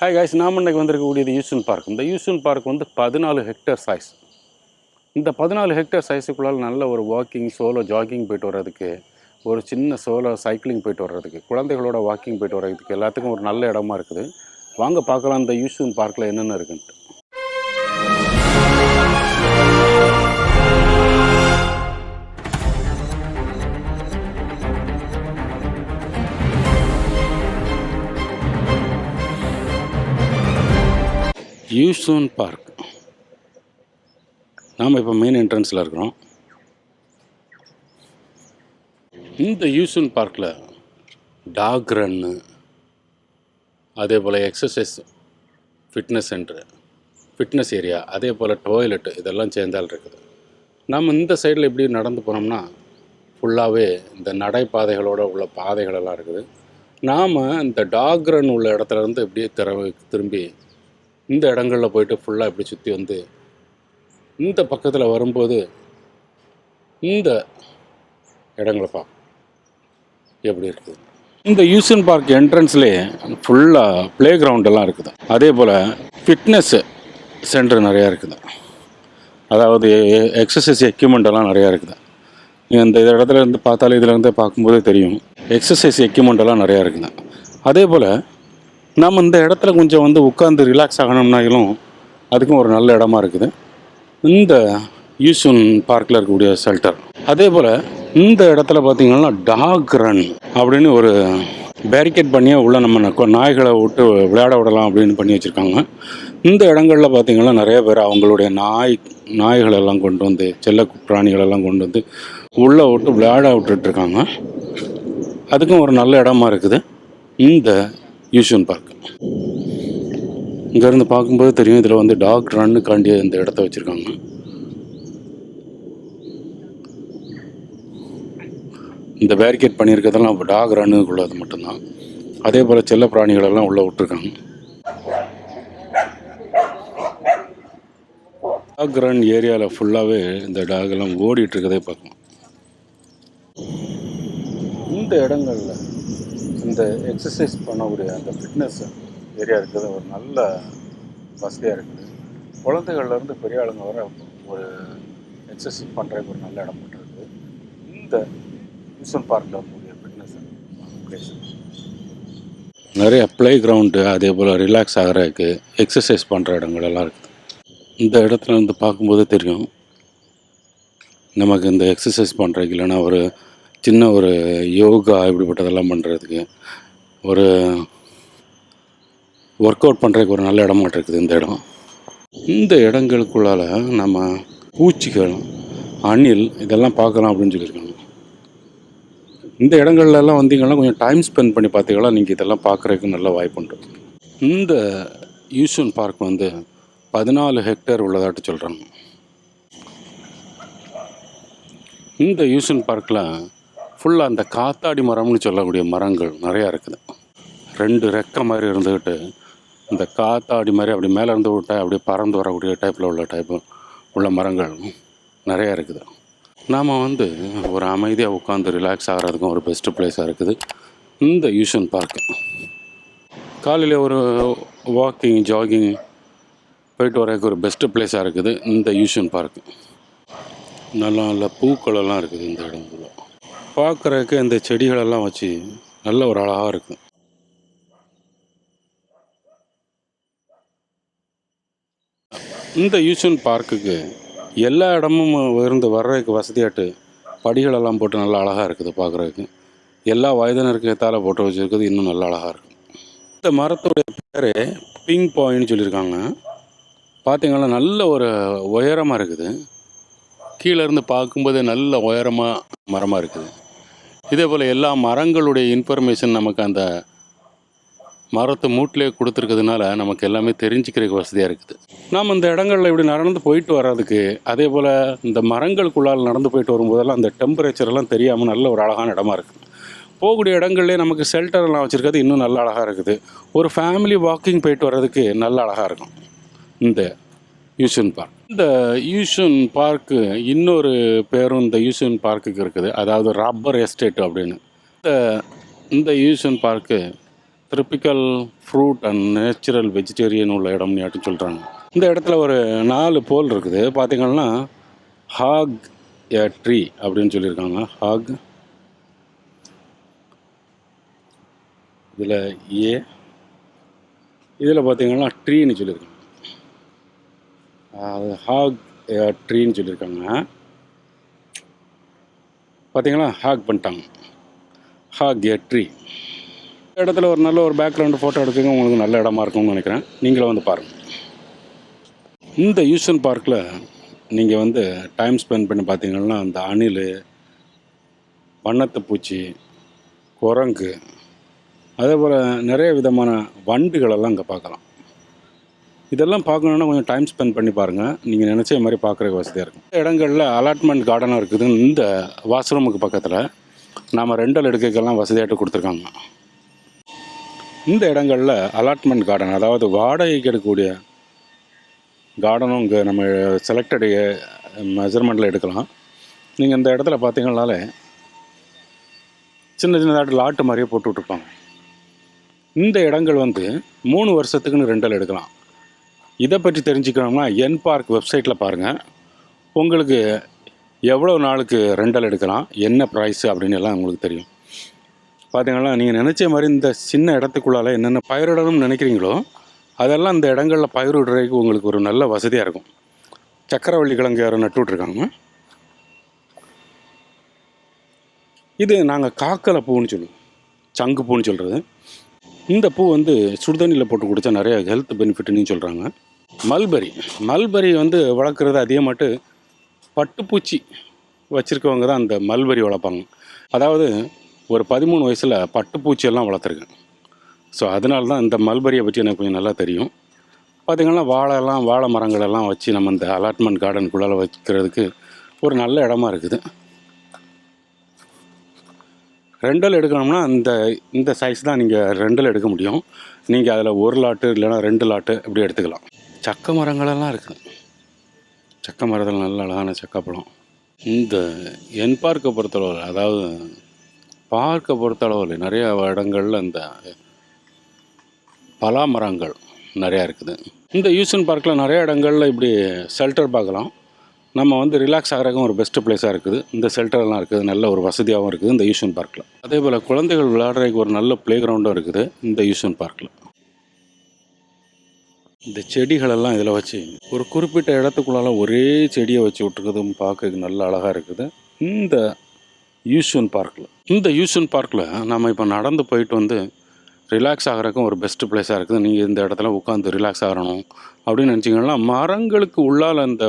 Hi guys, நாம் இன்றைக்கு வந்திருக்கக்கூடியது யூசூன் park. இந்த யூசூன் பார்க் வந்து 14 ஹெக்டேர் சைஸ். இந்த 14 ஹெக்டேர் சைஸுக்குள்ளால் நல்ல ஒரு வாக்கிங், சோலோ ஜாகிங் போயிட்டு வர்றதுக்கு, ஒரு சின்ன சோலோ சைக்கிளிங் போயிட்டு வர்றதுக்கு, குழந்தைகளோட வாக்கிங் போயிட்டு வர்றதுக்கு எல்லாத்துக்கும் ஒரு நல்ல இடமா இருக்குது. வாங்க பார்க்கலாம் இந்த யூசூன் பார்க்கில் என்னென்ன இருக்குன்ட்டு. யூசூன் பார்க். நாம் இப்போ மெயின் என்ட்ரன்ஸில் இருக்கிறோம். இந்த யூசூன் பார்க்கில் டாக் ரன்னு, அதே போல் exercise, fitness centre, fitness area, அதே போல் டாய்லெட்டு இதெல்லாம் சேர்ந்தால் இருக்குது. நாம் இந்த சைடில் இப்படி நடந்து போனோம்னா ஃபுல்லாகவே இந்த நடைபாதைகளோடு உள்ள பாதைகளெல்லாம் இருக்குது. நாம் இந்த டாக் ரன் உள்ள இடத்துலேருந்து இப்படியே திரும்பி இந்த இடங்களில் போயிட்டு ஃபுல்லாக இப்படி சுற்றி வந்து இந்த பக்கத்தில் வரும்போது இந்த இடங்களை பார்ப்போம் எப்படி இருக்குது. இந்த யூசூன் பார்க் என்ட்ரன்ஸ்லேயே ஃபுல்லாக ப்ளே கிரவுண்டெல்லாம் இருக்குது. அதே போல் ஃபிட்னஸ் சென்டர் நிறையா இருக்குது. அதாவது எக்ஸசைஸ் எக்யூப்மெண்ட்டெல்லாம் நிறையா இருக்குது. இந்த இடத்துல இருந்து பார்த்தாலே இதிலேருந்து பார்க்கும்போதே தெரியும், எக்ஸசைஸ் எக்யூப்மெண்ட்டெல்லாம் நிறையா இருக்குது. அதே போல் நம்ம இந்த இடத்துல கொஞ்சம் வந்து உட்காந்து ரிலாக்ஸ் ஆகணும்னாலும் அதுக்கும் ஒரு நல்ல இடமா இருக்குது இந்த யூசூன் பார்க்கில் இருக்கக்கூடிய ஷெல்டர். அதே போல் இந்த இடத்துல பார்த்திங்கன்னா டாக் ரன் அப்படின்னு ஒரு பேரிகேட் பண்ணியே உள்ள நம்ம நாய்களை விட்டு விளையாட விடலாம் அப்படின்னு பண்ணி வச்சுருக்காங்க. இந்த இடங்களில் பார்த்திங்கன்னா நிறைய பேர் அவங்களுடைய நாய்களெல்லாம் கொண்டு வந்து, செல்ல பிராணிகளெல்லாம் கொண்டு வந்து உள்ளே விட்டு விளையாட விட்டுட்ருக்காங்க. அதுக்கும் ஒரு நல்ல இடமா இருக்குது இந்த யூசூன் பார்க். இங்கேருந்து பார்க்கும்போது தெரியும், இதில் வந்து டாக் ரன்னுக்காண்டிய இந்த இடத்த வச்சுருக்காங்க. இந்த பேரிகேட் பண்ணியிருக்கிறதெல்லாம் டாக் ரன்னுக்குள்ளது மட்டும்தான். அதே போல் செல்ல பிராணிகளெல்லாம் உள்ளே விட்டுருக்காங்க. டாக் ரன் ஏரியாவில் ஃபுல்லாகவே இந்த டாகெல்லாம் ஓடிட்டுருக்கதே பார்க்கலாம். இந்த இடங்களில் இந்த எக்ஸசைஸ் பண்ணக்கூடிய அந்த ஃபிட்னஸ் ஏரியா இருக்கிறது ஒரு நல்ல வசதியாக இருக்குது. குழந்தைகள்லேருந்து பெரிய ஆளுங்க வர ஒரு எக்ஸசைஸ் பண்ணுறதுக்கு ஒரு நல்ல இடம் இருக்குது இந்த யூசூன் பார்க்கில் இருக்கக்கூடிய ஃபிட்னஸ் பிளேஸ். நிறைய ப்ளே கிரவுண்டு, அதே போல் ரிலாக்ஸ் ஆகிறதுக்கு, எக்ஸசைஸ் பண்ணுற இடங்களெல்லாம் இருக்குது. இந்த இடத்துல வந்து பார்க்கும்போது தெரியும், நமக்கு இந்த எக்ஸசைஸ் பண்ணுறதுக்கு இல்லைன்னா ஒரு சின்ன ஒரு யோகா இப்படிப்பட்டதெல்லாம் பண்ணுறதுக்கு, ஒரு ஒர்க் அவுட் பண்ணுறதுக்கு ஒரு நல்ல இடமாட்டு இருக்குது இந்த இடம். இந்த இடங்களுக்குள்ளால் நம்ம பூச்சிகள், அணில் இதெல்லாம் பார்க்கலாம் அப்படின்னு சொல்லியிருக்காங்க. இந்த இடங்கள்லாம் வந்தீங்கன்னா கொஞ்சம் டைம் ஸ்பெண்ட் பண்ணி பார்த்தீங்கன்னா நீங்கள் இதெல்லாம் பார்க்குறதுக்கு நல்ல வாய்ப்புண்டு. இந்த யூசூன் பார்க் வந்து 14 ஹெக்டேர் உள்ளதாட்டு சொல்கிறாங்க. இந்த யூசூன் பார்க்கில் ஃபுல்லாக அந்த காத்தாடி மரம்னு சொல்லக்கூடிய மரங்கள் நிறையா இருக்குது. 2 ரெக்கை மாதிரி இருந்துக்கிட்டு இந்த காத்தாடி மாதிரி அப்படி மேலே இருந்து விட்டா அப்படியே பறந்து வரக்கூடிய டைப்பில் உள்ள மரங்கள் நிறையா இருக்குது. நாம் வந்து ஒரு அமைதியாக உட்காந்து ரிலாக்ஸ் ஆகிறதுக்கும் ஒரு பெஸ்ட்டு பிளேஸாக இருக்குது இந்த யூசூன் பார்க்கு. காலையில் ஒரு வாக்கிங், ஜாகிங் போயிட்டு வரதுக்கு ஒரு பெஸ்ட்டு பிளேஸாக இருக்குது இந்த யூசூன் பார்க்கு. நல்ல நல்ல பூக்களெல்லாம் இருக்குது இந்த இடத்துல. பார்க்குறதுக்கு இந்த செடிகளெல்லாம் வச்சு நல்ல ஒரு அழகாக இருக்குது. இந்த யூசூன் பார்க்குக்கு எல்லா இடமும் இருந்து வர்றதுக்கு வசதியாட்டு படிகளெல்லாம் போட்டு நல்லா அழகாக இருக்குது பார்க்குறதுக்கு. எல்லா வயதினருக்கு ஏற்றால போட்டு வச்சுருக்குது, இன்னும் நல்லா அழகாக இருக்குது. இந்த மரத்துடைய பேர் பிங்க் பாயின்னு சொல்லியிருக்காங்க. பார்த்திங்கன்னா நல்ல ஒரு உயரமாக இருக்குது. கீழே இருந்து பார்க்கும்போதே நல்ல உயரமாக மரமாக இருக்குது. இதே போல் எல்லா மரங்களுடைய இன்ஃபர்மேஷன் நமக்கு அந்த மரத்தை மூட்டிலே கொடுத்துருக்கிறதுனால நமக்கு எல்லாமே தெரிஞ்சுக்கிறதுக்கு வசதியாக இருக்குது. நாம் இந்த இடங்களில் இப்படி நடந்து போயிட்டு வர்றதுக்கு, அதே போல் இந்த மரங்களுக்குள்ளால் நடந்து போயிட்டு வரும்போதெல்லாம் அந்த டெம்பரேச்சரெல்லாம் தெரியாமல் நல்ல ஒரு அழகான இடமா இருக்குது. போகக்கூடிய இடங்கள்லேயே நமக்கு ஷெல்டர்லாம் வச்சுருக்கிறது இன்னும் நல்ல அழகாக இருக்குது. ஒரு ஃபேமிலி வாக்கிங் போயிட்டு வர்றதுக்கு நல்ல அழகாக இருக்கும் இந்த யூசூன் பார்க். இந்த யூசூன் பார்க்கு இன்னொரு பேரும் இந்த யூசூன் பார்க்குக்கு இருக்குது, அதாவது ரப்பர் எஸ்டேட் அப்படின்னு. இந்த Yishun park tropical fruit and natural vegetarian உள்ள இடம்னு யாட்டும் சொல்கிறாங்க. இந்த இடத்துல ஒரு 4 போல் இருக்குது. பார்த்திங்கன்னா ஹாக் எ ட்ரீ அப்படின்னு சொல்லியிருக்காங்க. ஹாக் இதில் இதில் பார்த்திங்கன்னா ட்ரீன்னு சொல்லியிருக்காங்க. அது ஹாக் எ ட்ரீன்னு சொல்லியிருக்காங்க. பார்த்திங்கன்னா ஹாக் பண்ணிட்டாங்க. Hug a tree. இடத்துல ஒரு நல்ல ஒரு பேக்ரவுண்டு ஃபோட்டோ எடுக்குங்க, உங்களுக்கு நல்ல இடமா இருக்கும்னு நினைக்கிறேன். நீங்களும் வந்து பாருங்கள். இந்த யூசன் பார்க்கில் நீங்கள் வந்து டைம் ஸ்பெண்ட் பண்ணி பார்த்தீங்கன்னா அந்த அணில், வண்ணத்து பூச்சி, குரங்கு, அதே போல் நிறைய விதமான வண்டுகளெல்லாம் இங்கே பார்க்கலாம். இதெல்லாம் பார்க்கணுன்னா கொஞ்சம் டைம் ஸ்பெண்ட் பண்ணி பாருங்கள். நீங்கள் நினச்ச மாதிரி பார்க்குறதுக்கு வசதியாக இருக்கும். இடங்களில் அலாட்மெண்ட் கார்டனும் இருக்குது. இந்த வாஷ்ரூமுக்கு பக்கத்தில் நாம் ரெண்டல் எடுக்கலாம் வசதியாகிட்டு கொடுத்துருக்காங்க. இந்த இடங்களில் அலாட்மெண்ட் கார்டன், அதாவது வாடகைக்கு எடுக்கக்கூடிய கார்டனும் இங்கே நம்ம செலக்டடு மெஷர்மெண்ட்டில் எடுக்கலாம். நீங்கள் இந்த இடத்துல பார்த்தீங்கன்னாலே சின்ன சின்னதாட்டு லாட்டு மாதிரியே போட்டு விட்ருப்பாங்க. இந்த இடங்கள் வந்து 3 வருஷத்துக்குன்னு ரெண்டல் எடுக்கலாம். இதை பற்றி தெரிஞ்சுக்கணும்னா என் பார்க் வெப்சைட்டில் பாருங்கள். உங்களுக்கு எவ்வளோ நாளுக்கு ரெண்டல் எடுக்கலாம், என்ன ப்ரைஸு அப்படின்னு எல்லாம் உங்களுக்கு தெரியும். பார்த்தீங்கன்னா நீங்கள் நினச்ச மாதிரி இந்த சின்ன இடத்துக்குள்ளால் என்னென்ன பயிரிடணும்னு நினைக்கிறீங்களோ அதெல்லாம் இந்த இடங்களில் பயிரிடுறதுக்கு உங்களுக்கு ஒரு நல்ல வசதியாக இருக்கும். சக்கரவள்ளி கிழங்கு யாரும் நட்டு விட்ருக்காங்க. இது நாங்கள் காக்கலை பூன்னு சொல்லுவோம், சங்கு பூன்னு சொல்கிறது. இந்த பூ வந்து சுடுதண்ணியில் போட்டு குடித்தா நிறைய ஹெல்த் பெனிஃபிட்னு சொல்கிறாங்க. மல்பரி வந்து வளர்க்குறது அதிகமாட்டு பட்டுப்பூச்சி வச்சுருக்கவங்க தான் அந்த மல்பரி வளர்ப்பாங்க. அதாவது ஒரு 13 வயசில் பட்டுப்பூச்சியெல்லாம் வளர்த்துருக்கேன். ஸோ அதனால தான் இந்த மல்பரியை பற்றி எனக்கு கொஞ்சம் நல்லா தெரியும். பார்த்திங்கன்னா வாழை மரங்களெல்லாம் வச்சு நம்ம இந்த அலாட்மெண்ட் கார்டனுக்குள்ளால் வைக்கிறதுக்கு ஒரு நல்ல இடமா இருக்குது. ரெண்டல் எடுக்கணும்னா இந்த சைஸ் தான் நீங்கள் ரெண்டல் எடுக்க முடியும். நீங்கள் அதில் 1 லாட்டு இல்லைனா 2 லாட்டு இப்படி எடுத்துக்கலாம். சக்க மரங்களெல்லாம் இருக்குது. சக்க மரத்தில் நல்ல அழகான சக்கப்பழம். இந்த என் பார்க்கை பொறுத்தளவில், அதாவது பார்க்கை பொறுத்தளவில் நிறைய இடங்களில் இந்த பலா மரங்கள் நிறையா இருக்குது. இந்த யூசன் பார்க்கில் நிறைய இடங்களில் இப்படி ஷெல்டர் பார்க்கலாம். நம்ம வந்து ரிலாக்ஸ் ஆகிறதுக்கும் ஒரு பெஸ்ட்டு பிளேஸாக இருக்குது. இந்த ஷெல்டர்லாம் இருக்குது, நல்ல ஒரு வசதியாகவும் இருக்குது இந்த யூசன் பார்க்கில். அதே போல் குழந்தைகள் விளையாடுறதுக்கு ஒரு நல்ல ப்ளே கிரவுண்டும் இருக்குது இந்த யூசன் பார்க்கில். இந்த செடிகளெல்லாம் இதில் வச்சு ஒரு குறிப்பிட்ட இடத்துக்குள்ளால ஒரே செடியை வச்சு விட்டுருக்குதும் பார்க்க நல்ல அழகாக இருக்குது இந்த யூசன் பார்க்கில். நம்ம இப்போ நடந்து போயிட்டு வந்து ரிலாக்ஸ் ஆகிறதுக்கும் ஒரு பெஸ்ட்டு பிளேஸாக இருக்குது. நீங்கள் இந்த இடத்துல உட்காந்து ரிலாக்ஸ் ஆகணும் அப்படின்னு நினச்சிங்கன்னா மரங்களுக்கு உள்ளால் அந்த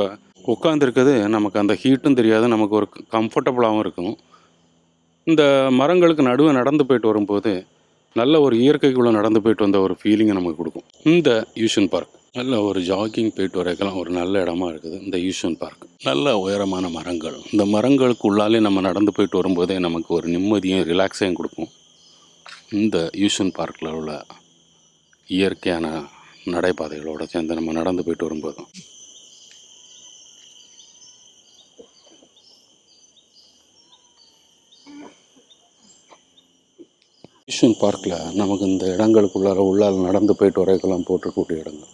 உட்காந்துருக்குது நமக்கு அந்த ஹீட்டும் தெரியாது, நமக்கு ஒரு கம்ஃபர்டபுளாகவும் இருக்கும். இந்த மரங்களுக்கு நடுவே நடந்து போயிட்டு வரும்போது நல்ல ஒரு இயற்கைக்குள்ளே நடந்து போயிட்டு வந்த ஒரு ஃபீலிங்கை நமக்கு கொடுக்கும். இந்த யூசன் பார்க் நல்ல ஒரு ஜாகிங் போயிட்டு வரைக்கலாம் ஒரு நல்ல இடமா இருக்குது இந்த யூசன் பார்க். நல்ல உயரமான மரங்கள், இந்த மரங்களுக்கு உள்ளாலே நம்ம நடந்து போயிட்டு வரும்போதே நமக்கு ஒரு நிம்மதியும் ரிலாக்ஸையும் கொடுக்கும். இந்த யூசன் பார்க்கில் உள்ள இயற்கையான நடைபாதைகளோடு சேர்ந்து நம்ம நடந்து போயிட்டு வரும்போதும் யூசன் பார்க்கில் நமக்கு இந்த இடங்களுக்குள்ளால் நடந்து போயிட்டு வரைக்கெல்லாம் போட்டிருக்கக்கூடிய இடங்கள்,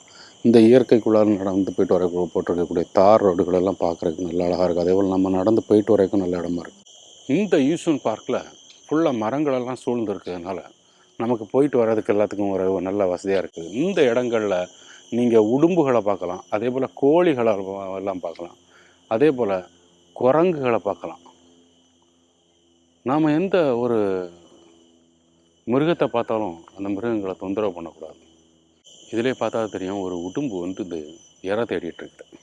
இந்த இயற்கைக்குள்ளால் நடந்து போயிட்டு வர போட்டிருக்கக்கூடிய தார் ரோடுகளெல்லாம் பார்க்குறதுக்கு நல்ல அழகாக இருக்குது. அதே போல் நம்ம நடந்து போயிட்டு வரைக்கும் நல்ல இடமா இருக்குது. இந்த யூசன் பார்க்கில் ஃபுல்லாக மரங்களெல்லாம் சூழ்ந்துருக்கிறதுனால நமக்கு போயிட்டு வர்றதுக்கு எல்லாத்துக்கும் ஒரு நல்ல வசதியாக இருக்குது. இந்த இடங்களில் நீங்கள் உடும்புகளை பார்க்கலாம், அதே போல் கோழிகளை எல்லாம் பார்க்கலாம், அதே போல் குரங்குகளை பார்க்கலாம். நாம் எந்த ஒரு மிருகத்தை பார்த்தாலும் அந்த மிருகங்களை தொந்தரவு பண்ணக்கூடாது. இதிலே பார்த்தா தெரியும் ஒரு உடும்பு வந்து இது இற தேடிட்டு இருக்குது.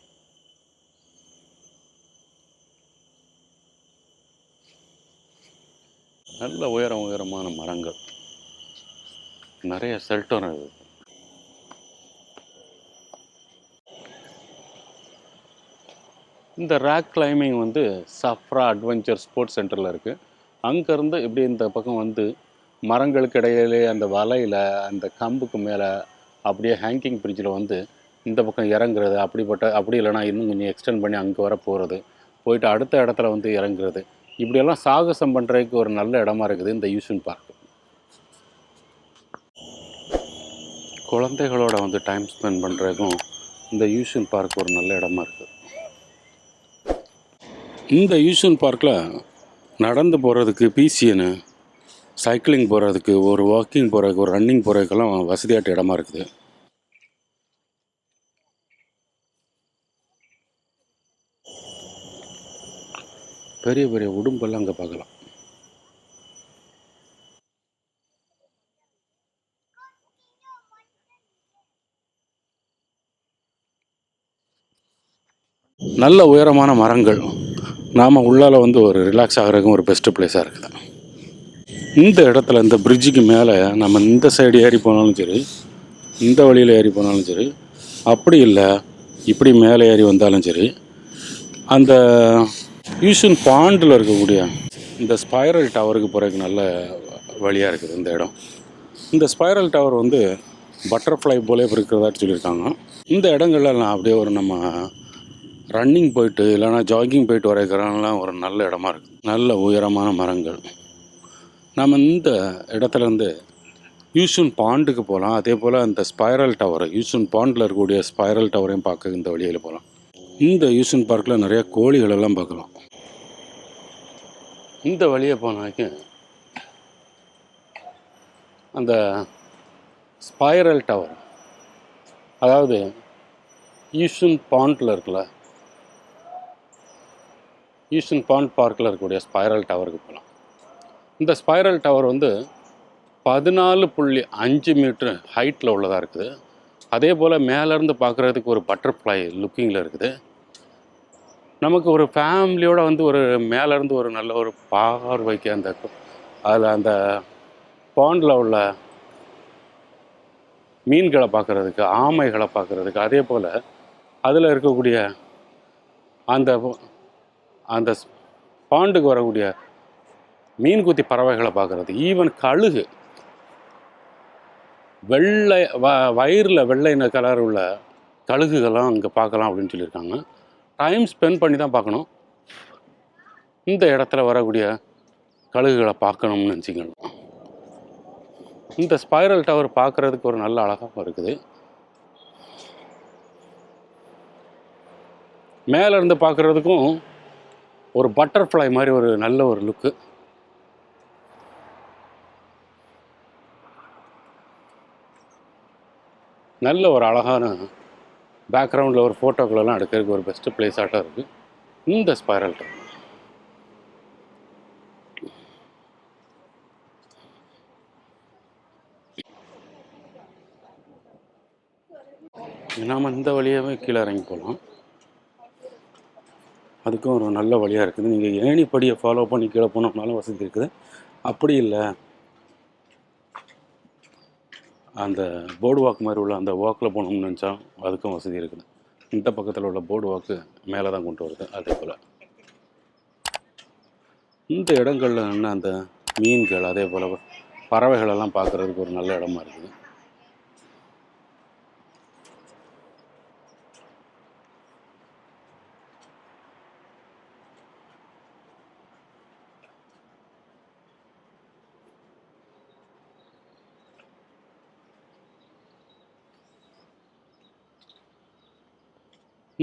நல்ல உயரமான மரங்கள், நிறைய ஷெல்டர் இருக்குது. இந்த ராக் கிளைம்பிங் வந்து சஃப்ரா அட்வென்ச்சர் ஸ்போர்ட்ஸ் சென்டரில் இருக்குது. அங்கேருந்து இப்படி இந்த பக்கம் வந்து மரங்களுக்கு இடையிலே அந்த வலையில் அந்த கம்புக்கு மேலே அப்படியே ஹேங்கிங் பிரிட்ஜில் வந்து இந்த பக்கம் இறங்குறது, அப்படி இல்லைனா இன்னும் கொஞ்சம் எக்ஸ்டெண்ட் பண்ணி அங்கே வர போகிறது, போயிட்டு அடுத்த இடத்துல வந்து இறங்குறது, இப்படியெல்லாம் சாகசம் பண்ணுறதுக்கு ஒரு நல்ல இடமா இருக்குது இந்த யூசன் பார்க். குழந்தைகளோட வந்து டைம் ஸ்பெண்ட் பண்ணுறதுக்கும் இந்த யூஷன் பார்க் ஒரு நல்ல இடமா இருக்குது. இந்த யூஷன் பார்க்கில் நடந்து போகிறதுக்கு பிசிஎனு, சைக்கிளிங் போகிறதுக்கு, ஒரு வாக்கிங் போகிறதுக்கு, ஒரு ரன்னிங் போகிறதுக்கெல்லாம் வசதியாட்ட இடமா இருக்குது. பெரிய பெரிய உடும்பெல்லாம் அங்கே பார்க்கலாம். நல்ல உயரமான மரங்கள். நாம் உள்ளால் வந்து ஒரு ரிலாக்ஸ் ஆகிறதுக்கும் ஒரு பெஸ்ட்டு பிளேஸாக இருக்குது. இந்த இடத்துல இந்த பிரிட்ஜுக்கு மேலே நம்ம இந்த சைடு ஏறி போனாலும் சரி, இந்த வழியில் ஏறி போனாலும் சரி, அப்படி இல்லை இப்படி மேலே ஏறி வந்தாலும் சரி, அந்த யூஷன் பாண்டில் இருக்கக்கூடிய இந்த ஸ்பைரல் டவருக்கு போகிறதுக்கு நல்ல வழியாக இருக்குது இந்த இடம். இந்த ஸ்பைரல் டவர் வந்து பட்டர்ஃப்ளை போலே இருக்கிறதாட்டு சொல்லியிருக்காங்க. இந்த இடங்கள்லாம் அப்படியே ஒரு நம்ம ரன்னிங் போயிட்டு இல்லைனா ஜாகிங் போயிட்டு வரைக்கிறலாம் ஒரு நல்ல இடமா இருக்குது. நல்ல உயரமான மரங்கள். நம்ம இந்த இடத்துலேருந்து யூஷன் பாண்டுக்கு போகலாம். அதே போல் அந்த ஸ்பைரல் டவர், யூஷன் பாண்டில் இருக்கக்கூடிய ஸ்பைரல் டவரையும் பார்க்க இந்த வழியில் போகலாம். இந்த யூஷன் பார்க்கில் நிறைய கோழிகளெல்லாம் பார்க்கலாம். இந்த வழியை போனாக்க அந்த ஸ்பைரல் டவர், அதாவது யூஷன் பாண்டில் இருக்குல்ல, யூஷன் பாண்ட் பார்க்கில் இருக்கக்கூடிய ஸ்பைரல் டவருக்கு போகலாம். இந்த ஸ்பைரல் டவர் வந்து 14.5 மீட்டர் ஹைட்டில் உள்ளதாக இருக்குது. அதே போல் மேலேருந்து பார்க்குறதுக்கு ஒரு பட்டர்ஃப்ளை லுக்கிங்கில் இருக்குது. நமக்கு ஒரு ஃபேமிலியோடு வந்து ஒரு மேலேருந்து ஒரு நல்ல ஒரு பார்வைக்கு அந்த அதில் அந்த பாண்டில் உள்ள மீன்களை பார்க்குறதுக்கு, ஆமைகளை பார்க்குறதுக்கு, அதே போல் அதில் இருக்கக்கூடிய அந்த அந்த பாண்டுக்கு வரக்கூடிய மீன்குத்தி பறவைகளை பார்க்குறது, ஈவன் கழுகு, வெள்ளை வயிறில் வெள்ளை கலர் உள்ள கழுகுகள்லாம் அங்கே பார்க்கலாம் அப்படின்னு சொல்லியிருக்காங்க. டைம் ஸ்பெண்ட் பண்ணி தான் பார்க்கணும். இந்த இடத்துல வரக்கூடிய கழுகுகளை பார்க்கணும்னு நினச்சிக்கணும். இந்த ஸ்பைரல் டவர் பார்க்குறதுக்கு ஒரு நல்ல அழகாக இருக்குது. மேலேருந்து பார்க்குறதுக்கும் ஒரு பட்டர்ஃப்ளை மாதிரி ஒரு நல்ல ஒரு லுக்கு. நல்ல ஒரு அழகான பேக்ரவுண்டில் ஒரு ஃபோட்டோக்களெல்லாம் எடுக்கிறதுக்கு ஒரு பெஸ்ட்டு பிளேஸாட்டம் இருக்குது இந்த ஸ்பைரல் டவர். நாம் இந்த வழியாகவே கீழே இறங்கி போகலாம். அதுக்கும் ஒரு நல்ல வழியாக இருக்குது. நீங்கள் ஏணிப்படியை ஃபாலோ பண்ணி கீழே போனோம்னாலும் வசதி இருக்குது. அப்படி இல்லை அந்த போர்டு வாக் மாதிரி உள்ள அந்த வாக்கில் போகணும்னு நினச்சா அதுக்கும் வசதி இருக்குது. இந்த பக்கத்தில் உள்ள போர்டு வாக்கு மேலே தான் கொண்டு வருது. அதே போல் இந்த இடங்களில் என்ன அந்த மீன்கள், அதே போல் பறவைகளெல்லாம் பார்க்குறதுக்கு ஒரு நல்ல இடமா இருக்குது.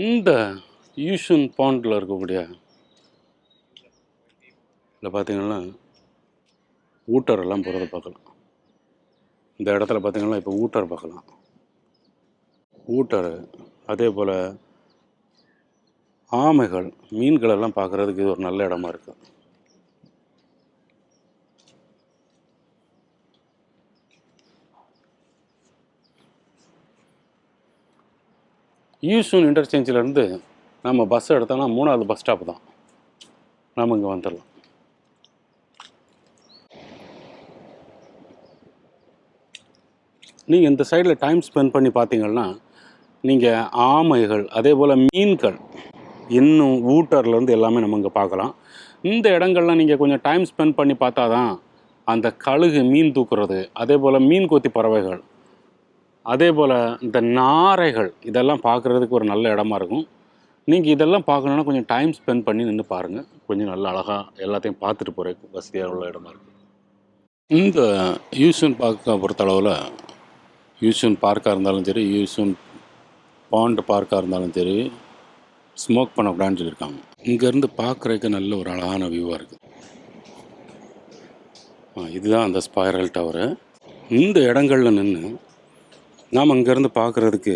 இந்த யூஷன் பாண்டில் இருக்கக்கூடிய இல்லை பார்த்தீங்கன்னா ஊட்டரெல்லாம் போகிறத பார்க்கலாம். இந்த இடத்துல பார்த்தீங்கன்னா இப்போ ஊட்டர் பார்க்கலாம். ஊட்டர், அதே போல் ஆமைகள், மீன்களெல்லாம் பார்க்குறதுக்கு இது ஒரு நல்ல இடமா இருக்குது. யூஷன் இன்டர்சேஞ்சிலேருந்து நம்ம பஸ் எடுத்தோம்னா 3வது பஸ் ஸ்டாப் தான். நாம் இங்கே வந்துடலாம். நீங்கள் இந்த சைடில் டைம் ஸ்பெண்ட் பண்ணி பார்த்தீங்கன்னா நீங்கள் ஆமைகள், அதே போல் மீன்கள், இன்னும் ஊட்டர்லேருந்து எல்லாமே நம்ம இங்கே பார்க்கலாம். இந்த இடங்கள்லாம் நீங்கள் கொஞ்சம் டைம் ஸ்பெண்ட் பண்ணி பார்த்தா தான் அந்த கழுகு மீன் தூக்குறது, அதே போல் மீன் கொத்தி பறவைகள், அதே போல் இந்த நாரைகள், இதெல்லாம் பார்க்குறதுக்கு ஒரு நல்ல இடமா இருக்கும். நீங்கள் இதெல்லாம் பார்க்கணுன்னா கொஞ்சம் டைம் ஸ்பெண்ட் பண்ணி நின்று பாருங்கள். கொஞ்சம் நல்ல அழகாக எல்லாத்தையும் பார்த்துட்டு போகிறதுக்கு வசதியாக உள்ள இடமா இருக்குது. இந்த யூஷன் பார்க்கை பொறுத்தளவில் யூசூன் பார்க்காக இருந்தாலும் சரி, யூசூன் பாண்ட் பார்க்காக இருந்தாலும் சரி, ஸ்மோக் பண்ணக்கூடாதுன்னு சொல்லியிருக்காங்க. இங்கேருந்து பார்க்குறதுக்கு நல்ல ஒரு அழகான வியூவாக இருக்குது. இதுதான் அந்த ஸ்பைரல் டவரு. இந்த இடங்களில் நின்று நாம் அங்கேருந்து பார்க்குறதுக்கு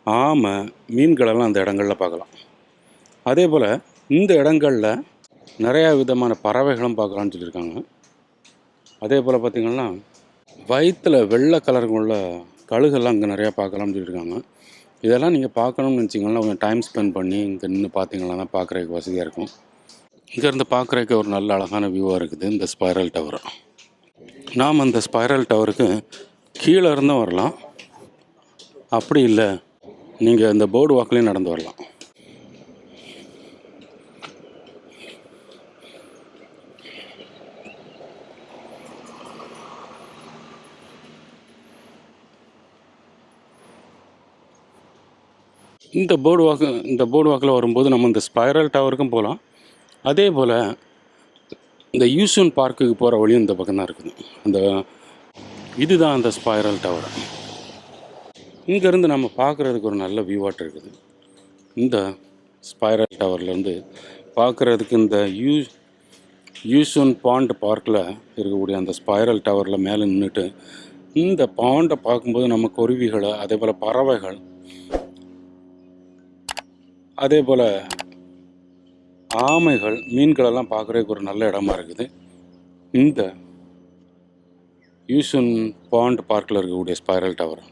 ஆமை, மீன்களெல்லாம் அந்த இடங்களில் பார்க்கலாம். அதே போல் இந்த இடங்களில் நிறையா விதமான பறவைகளும் பார்க்கலான்னு சொல்லியிருக்காங்க. அதே போல் பார்த்திங்கன்னா வயிற்றில் வெள்ளை கலருக்குள்ள கழுகெல்லாம் இங்கே நிறையா பார்க்கலாம்னு சொல்லியிருக்காங்க. இதெல்லாம் நீங்கள் பார்க்கணும்னு நினச்சிங்கன்னா கொஞ்சம் டைம் ஸ்பெண்ட் பண்ணி இங்கே நின்று பார்த்தீங்கன்னா தான் பார்க்குறதுக்கு வசதியாக இருக்கும். இங்கேருந்து பார்க்குறதுக்கு ஒரு நல்ல அழகான வியூவாக இருக்குது இந்த ஸ்பைரல் டவர். நாம் அந்த ஸ்பைரல் டவருக்கு கீழே இருந்தும் வரலாம், அப்படி இல்லை நீங்கள் இந்த போர்டு வாக்லேயும் நடந்து வரலாம். இந்த போர்டு வாக்கில் வரும்போது நம்ம இந்த ஸ்பைரல் டவருக்கும் போகலாம். அதே போல் இந்த யூசூன் பார்க்குக்கு போகிற வழியும் இந்த பக்கம் தான் இருக்குது. இதுதான் அந்த ஸ்பைரல் டவர். இங்கேருந்து நம்ம பார்க்குறதுக்கு ஒரு நல்ல வியூவாட் இருக்குது. இந்த ஸ்பைரல் டவர்லேருந்து பார்க்குறதுக்கு இந்த யூசூன் பாண்ட் பார்க்கில் இருக்கக்கூடிய அந்த ஸ்பைரல் டவரில் மேலே நின்றுட்டு இந்த பாண்டை பார்க்கும்போது நம்ம குருவிகளை, அதே போல் பறவைகள், அதே போல் ஆமைகள், மீன்களெல்லாம் பார்க்குறதுக்கு ஒரு நல்ல இடமா இருக்குது. இந்த யூசூன் பாண்ட் பார்க்கில் இருக்கக்கூடிய ஸ்பைரல் டவர்.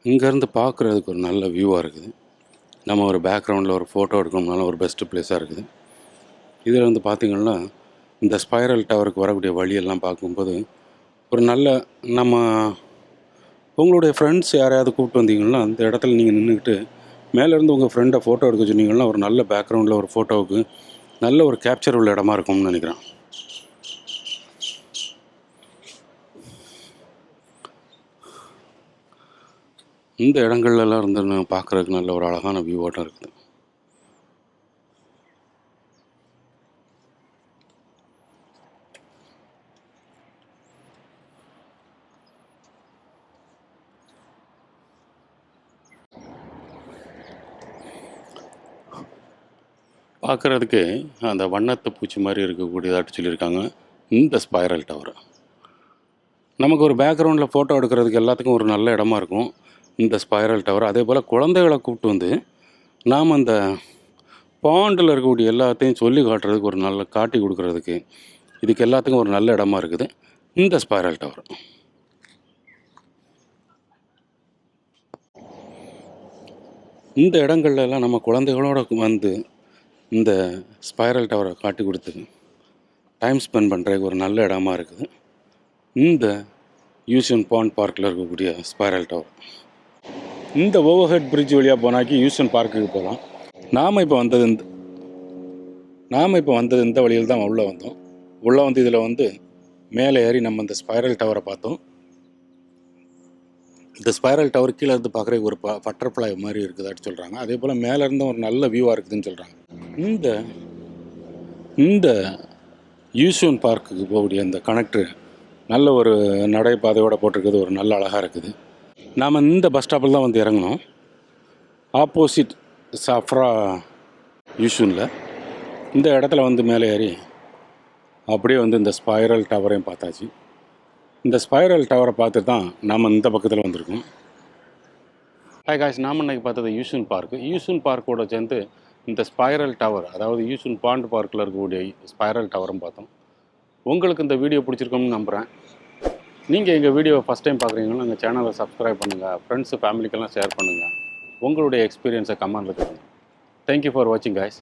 இங்கேருந்து பார்க்குறதுக்கு ஒரு நல்ல வியூவாக இருக்குது. நம்ம ஒரு பேக்ரவுண்டில் ஒரு ஃபோட்டோ எடுக்கணும்னாலும் ஒரு பெஸ்ட்டு ப்ளேஸாக இருக்குது. இதில் வந்து பார்த்திங்கன்னா இந்த ஸ்பைரல் டவருக்கு வரக்கூடிய வழியெல்லாம் பார்க்கும்போது ஒரு நல்ல நம்ம உங்களுடைய ஃப்ரெண்ட்ஸ் யாரையாவது கூப்பிட்டு வந்தீங்கன்னா அந்த இடத்துல நீங்கள் நின்றுக்கிட்டு மேலேருந்து உங்கள் ஃப்ரெண்டை ஃபோட்டோ எடுக்க சொன்னீங்கன்னா ஒரு நல்ல பேக்ரவுண்டில் ஒரு ஃபோட்டோவுக்கு நல்ல ஒரு கேப்சர் உள்ள இடமா இருக்கும்னு நினைக்கிறேன். இந்த இடங்கள்லாம் இருந்து பார்க்குறதுக்கு நல்ல ஒரு அழகான வியூவாட்டம் இருக்குது. பார்க்குறதுக்கு அந்த வண்ணத்து பூச்சி மாதிரி இருக்கக்கூடியதாட்டு சொல்லியிருக்காங்க இந்த ஸ்பைரல் டவர். நமக்கு ஒரு பேக்ரவுண்டில் ஃபோட்டோ எடுக்கிறதுக்கு எல்லாத்துக்கும் ஒரு நல்ல இடமா இருக்கும் இந்த ஸ்பைரல் டவர். அதே போல் குழந்தைகளை கூப்பிட்டு வந்து நாம் அந்த பாண்டில் இருக்கக்கூடிய எல்லாத்தையும் சொல்லி காட்டுறதுக்கு ஒரு நல்ல காட்டி கொடுக்குறதுக்கு இதுக்கு எல்லாத்துக்கும் ஒரு நல்ல இடமா இருக்குது இந்த ஸ்பைரல் டவர். இந்த இடங்கள்லாம் நம்ம குழந்தைகளோட வந்து இந்த ஸ்பைரல் டவரை காட்டி கொடுத்து டைம் ஸ்பெண்ட் பண்ணுறதுக்கு ஒரு நல்ல இடமா இருக்குது இந்த யூசூன் பாண்ட் பார்க்கில் இருக்கக்கூடிய ஸ்பைரல் டவர். இந்த ஓவர்ஹெட் பிரிட்ஜ் வழியாக போனாக்கி யூசூன் பார்க்குக்கு போகலாம். நாம் இப்போ வந்தது இந்த வழியில் தான் உள்ளே வந்தோம். உள்ளே வந்து இதில் வந்து மேலே ஏறி நம்ம இந்த ஸ்பைரல் டவரை பார்த்தோம். இந்த ஸ்பைரல் டவர் கீழே இருந்து பார்க்குறதுக்கு ஒரு பட்டர்ஃப்ளை மாதிரி இருக்குதாட்டு சொல்கிறாங்க. அதே போல் மேலே இருந்தும் ஒரு நல்ல வியூவாக இருக்குதுன்னு சொல்கிறாங்க. இந்த யூசூன் பார்க்குக்கு போகக்கூடிய அந்த கனெக்டரு நல்ல ஒரு நடைபாதையோடு போட்டிருக்குது, ஒரு நல்ல அழகாக இருக்குது. நாம் இந்த பஸ் ஸ்டாப்பில் தான் வந்து இறங்கணும். ஆப்போசிட் சாஃப்ரா யூசூனில் இந்த இடத்துல வந்து மேலே ஏறி அப்படியே வந்து இந்த ஸ்பைரல் டவரையும் பார்த்தாச்சு. இந்த ஸ்பைரல் டவரை பார்த்து தான் நாம் இந்த பக்கத்தில் வந்திருக்கோம். ஹாய் காய்ஸ், நாம் இன்றைக்கி பார்த்தது யூசூன் பார்க்கு. யூசூன் பார்க்கோட சேர்ந்து இந்த ஸ்பைரல் டவர், அதாவது யூசூன் பாண்ட் பார்க்கில் இருக்கக்கூடிய ஸ்பைரல் டவரும் பார்த்தோம். உங்களுக்கு இந்த வீடியோ பிடிச்சிருக்கோம்னு நம்புகிறேன். நீங்கள் எங்கள் வீடியோவை ஃபஸ்ட் டைம் பார்க்குறீங்கன்னா எங்கள் சேனலை சப்ஸ்கிரைப் பண்ணுங்கள், ஃப்ரெண்ட்ஸு ஃபேமிலிக்கெல்லாம் ஷேர் பண்ணுங்கள், உங்களுடைய எக்ஸ்பீரியன்ஸை கமெண்ட்டில் கொடுங்க. தேங்க்யூ ஃபார் வாட்சிங் காய்ஸ்.